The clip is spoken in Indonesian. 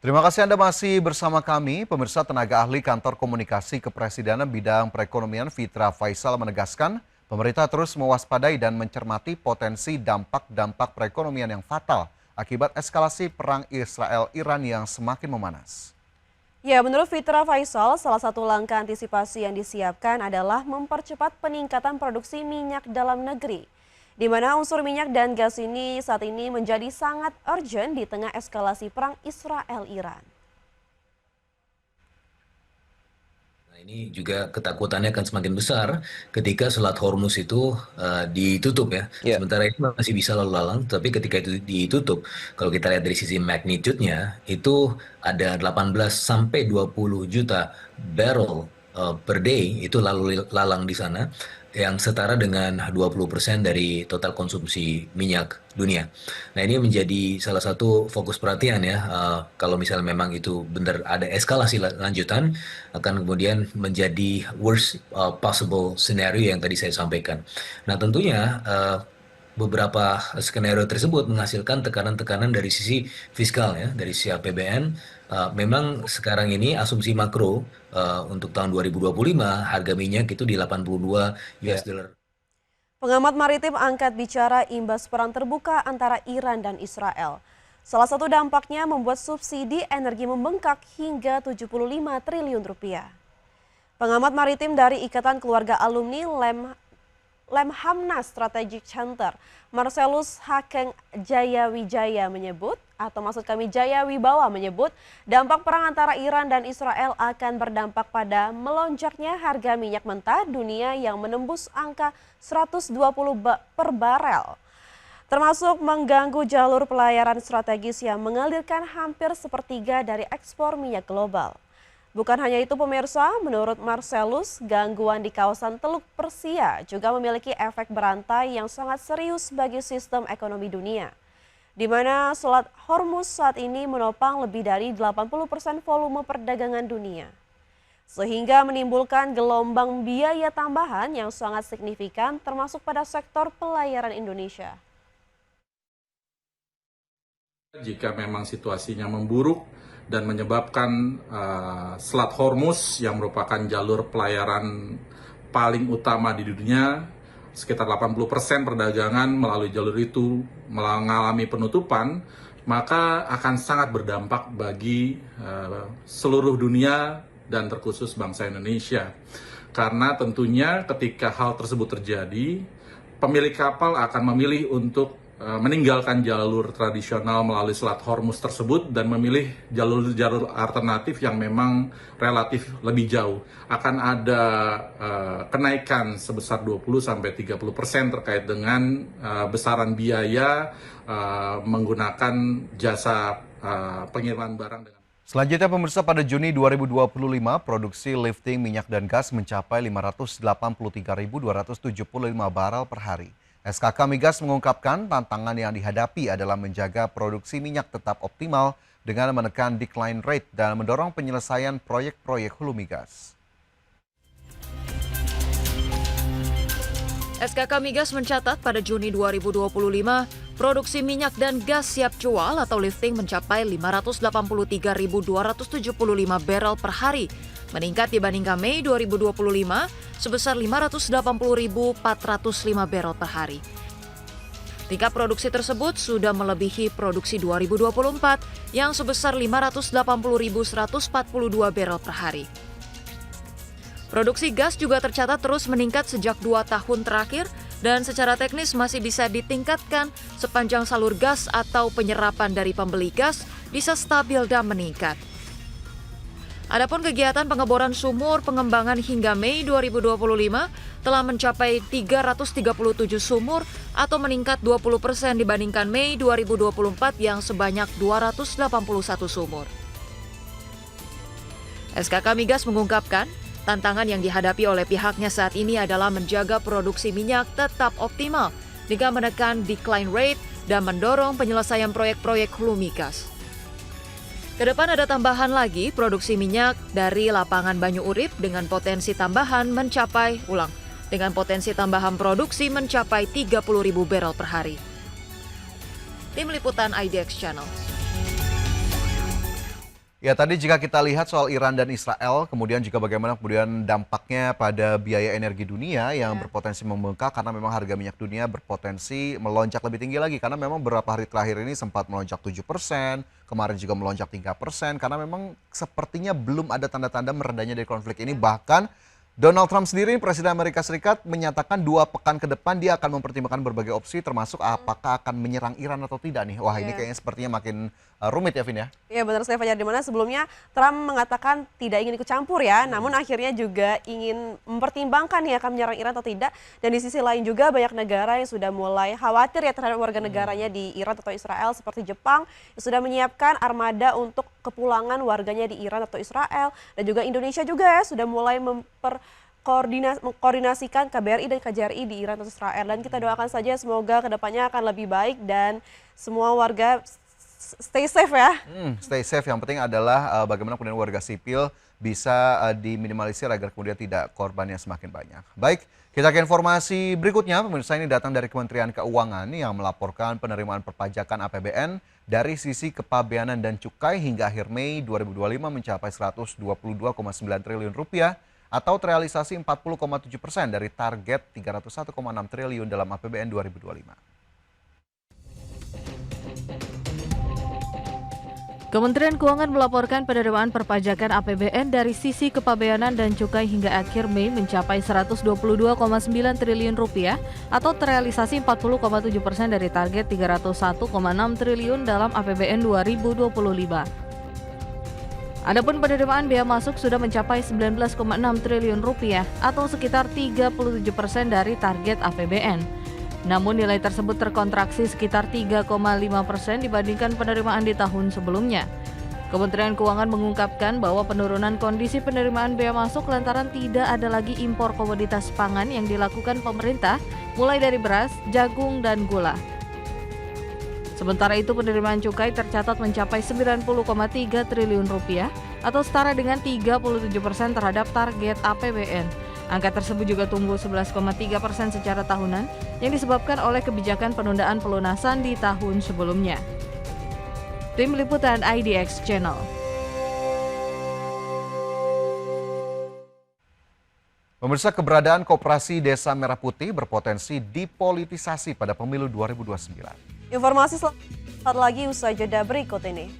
Terima kasih Anda masih bersama kami. Pemirsa, tenaga ahli Kantor Komunikasi Kepresidenan bidang perekonomian Fitra Faisal menegaskan pemerintah terus mewaspadai dan mencermati potensi dampak-dampak perekonomian yang fatal akibat eskalasi perang Israel-Iran yang semakin memanas. Ya, menurut Fitra Faisal, salah satu langkah antisipasi yang disiapkan adalah mempercepat peningkatan produksi minyak dalam negeri, di mana unsur minyak dan gas ini saat ini menjadi sangat urgent di tengah eskalasi perang Israel-Iran. Nah, ini juga ketakutannya akan semakin besar ketika Selat Hormuz itu ditutup ya. Sementara ini masih bisa lalu lalang, tapi ketika itu ditutup, kalau kita lihat dari sisi magnitude-nya, itu ada 18 sampai 20 juta barrel per day itu lalu lalang di sana, yang setara dengan 20% dari total konsumsi minyak dunia. Nah, ini menjadi salah satu fokus perhatian ya. Kalau misalnya memang itu benar ada eskalasi lanjutan, akan kemudian menjadi worst possible scenario yang tadi saya sampaikan. Nah, tentunya beberapa skenario tersebut menghasilkan tekanan-tekanan dari sisi fiskal ya, dari sisi APBN. Memang sekarang ini asumsi makro untuk tahun 2025 harga minyak itu di 82 US dollar. Pengamat maritim angkat bicara imbas perang terbuka antara Iran dan Israel. Salah satu dampaknya membuat subsidi energi membengkak hingga 75 triliun rupiah. Pengamat maritim dari Ikatan Keluarga Alumni Lemhamnas Strategic Center, Marcelus Hakeng Jayawijaya menyebut, atau maksud kami Jaya Wibawa menyebut, dampak perang antara Iran dan Israel akan berdampak pada melonjaknya harga minyak mentah dunia yang menembus angka 120 per barel. Termasuk mengganggu jalur pelayaran strategis yang mengalirkan hampir sepertiga dari ekspor minyak global. Bukan hanya itu pemirsa, menurut Marcelus, gangguan di kawasan Teluk Persia juga memiliki efek berantai yang sangat serius bagi sistem ekonomi dunia, di mana Selat Hormuz saat ini menopang lebih dari 80% volume perdagangan dunia, sehingga menimbulkan gelombang biaya tambahan yang sangat signifikan termasuk pada sektor pelayaran Indonesia. Jika memang situasinya memburuk dan menyebabkan Selat Hormuz yang merupakan jalur pelayaran paling utama di dunia, sekitar 80% perdagangan melalui jalur itu mengalami penutupan, maka akan sangat berdampak bagi seluruh dunia dan terkhusus bangsa Indonesia. Karena tentunya ketika hal tersebut terjadi, pemilik kapal akan memilih untuk meninggalkan jalur tradisional melalui Selat Hormuz tersebut dan memilih jalur-jalur alternatif yang memang relatif lebih jauh. Akan ada kenaikan sebesar 20-30% terkait dengan besaran biaya menggunakan jasa pengiriman barang dengan. Selanjutnya pemirsa, pada Juni 2025 produksi lifting minyak dan gas mencapai 583.275 barel per hari. SKK Migas mengungkapkan tantangan yang dihadapi adalah menjaga produksi minyak tetap optimal dengan menekan decline rate dan mendorong penyelesaian proyek-proyek hulu migas. SKK Migas mencatat pada Juni 2025, produksi minyak dan gas siap jual atau lifting mencapai 583.275 barel per hari, meningkat dibandingkan Mei 2025 sebesar 580.405 barel per hari. Tingkat produksi tersebut sudah melebihi produksi 2024 yang sebesar 580.142 barel per hari. Produksi gas juga tercatat terus meningkat sejak 2 tahun terakhir dan secara teknis masih bisa ditingkatkan sepanjang salur gas atau penyerapan dari pembeli gas bisa stabil dan meningkat. Adapun kegiatan pengeboran sumur pengembangan hingga Mei 2025 telah mencapai 337 sumur atau meningkat 20% dibandingkan Mei 2024 yang sebanyak 281 sumur. SKK Migas mengungkapkan, tantangan yang dihadapi oleh pihaknya saat ini adalah menjaga produksi minyak tetap optimal dengan menekan decline rate dan mendorong penyelesaian proyek-proyek hulu migas. Kedepan ada tambahan lagi produksi minyak dari lapangan Banyu Urip dengan potensi tambahan produksi mencapai 30.000 barel per hari. Tim Liputan IDX Channel. Ya, tadi jika kita lihat soal Iran dan Israel, kemudian juga bagaimana kemudian dampaknya pada biaya energi dunia yang berpotensi membengkak karena memang harga minyak dunia berpotensi melonjak lebih tinggi lagi karena memang beberapa hari terakhir ini sempat melonjak 7%, kemarin juga melonjak 3% karena memang sepertinya belum ada tanda-tanda meredanya dari konflik ini. Bahkan Donald Trump sendiri, Presiden Amerika Serikat, menyatakan 2 pekan ke depan dia akan mempertimbangkan berbagai opsi termasuk apakah akan menyerang Iran atau tidak nih. Wah, ini kayaknya sepertinya makin rumit ya, Vin ya? Iya benar sekali Fajar, di mana sebelumnya Trump mengatakan tidak ingin ikut campur ya, namun akhirnya juga ingin mempertimbangkan nih akan menyerang Iran atau tidak. Dan di sisi lain juga banyak negara yang sudah mulai khawatir ya terhadap warga negaranya di Iran atau Israel seperti Jepang yang sudah menyiapkan armada untuk kepulangan warganya di Iran atau Israel. Dan juga Indonesia juga ya sudah mulai mengkoordinasikan KBRI dan KJRI di Iran atau Israel. Dan kita doakan saja semoga kedepannya akan lebih baik dan semua warga stay safe ya. Stay safe, yang penting adalah bagaimana kemudian warga sipil bisa diminimalisir agar kemudian tidak korbannya semakin banyak. Baik, kita ke informasi berikutnya. Pemirsa, ini datang dari Kementerian Keuangan yang melaporkan penerimaan perpajakan APBN dari sisi kepabeanan dan cukai hingga akhir Mei 2025 mencapai 122,9 triliun rupiah atau terrealisasi 40,7% dari target 301,6 triliun dalam APBN 2025. Kementerian Keuangan melaporkan penerimaan perpajakan APBN dari sisi kepabeanan dan cukai hingga akhir Mei mencapai 122,9 triliun rupiah atau terrealisasi 40,7% dari target 301,6 triliun dalam APBN 2025. Adapun penerimaan bea masuk sudah mencapai 19,6 triliun rupiah atau sekitar 37% dari target APBN. Namun nilai tersebut terkontraksi sekitar 3,5% dibandingkan penerimaan di tahun sebelumnya. Kementerian Keuangan mengungkapkan bahwa penurunan kondisi penerimaan bea masuk lantaran tidak ada lagi impor komoditas pangan yang dilakukan pemerintah, mulai dari beras, jagung, dan gula. Sementara itu penerimaan cukai tercatat mencapai 90,3 triliun rupiah atau setara dengan 37% terhadap target APBN. Angka tersebut juga tumbuh 11,3% secara tahunan yang disebabkan oleh kebijakan penundaan pelunasan di tahun sebelumnya. Tim Liputan IDX Channel. Pemirsa, keberadaan Koperasi Desa Merah Putih berpotensi dipolitisasi pada pemilu 2029. Informasi selanjutnya lagi usai jeda berikut ini.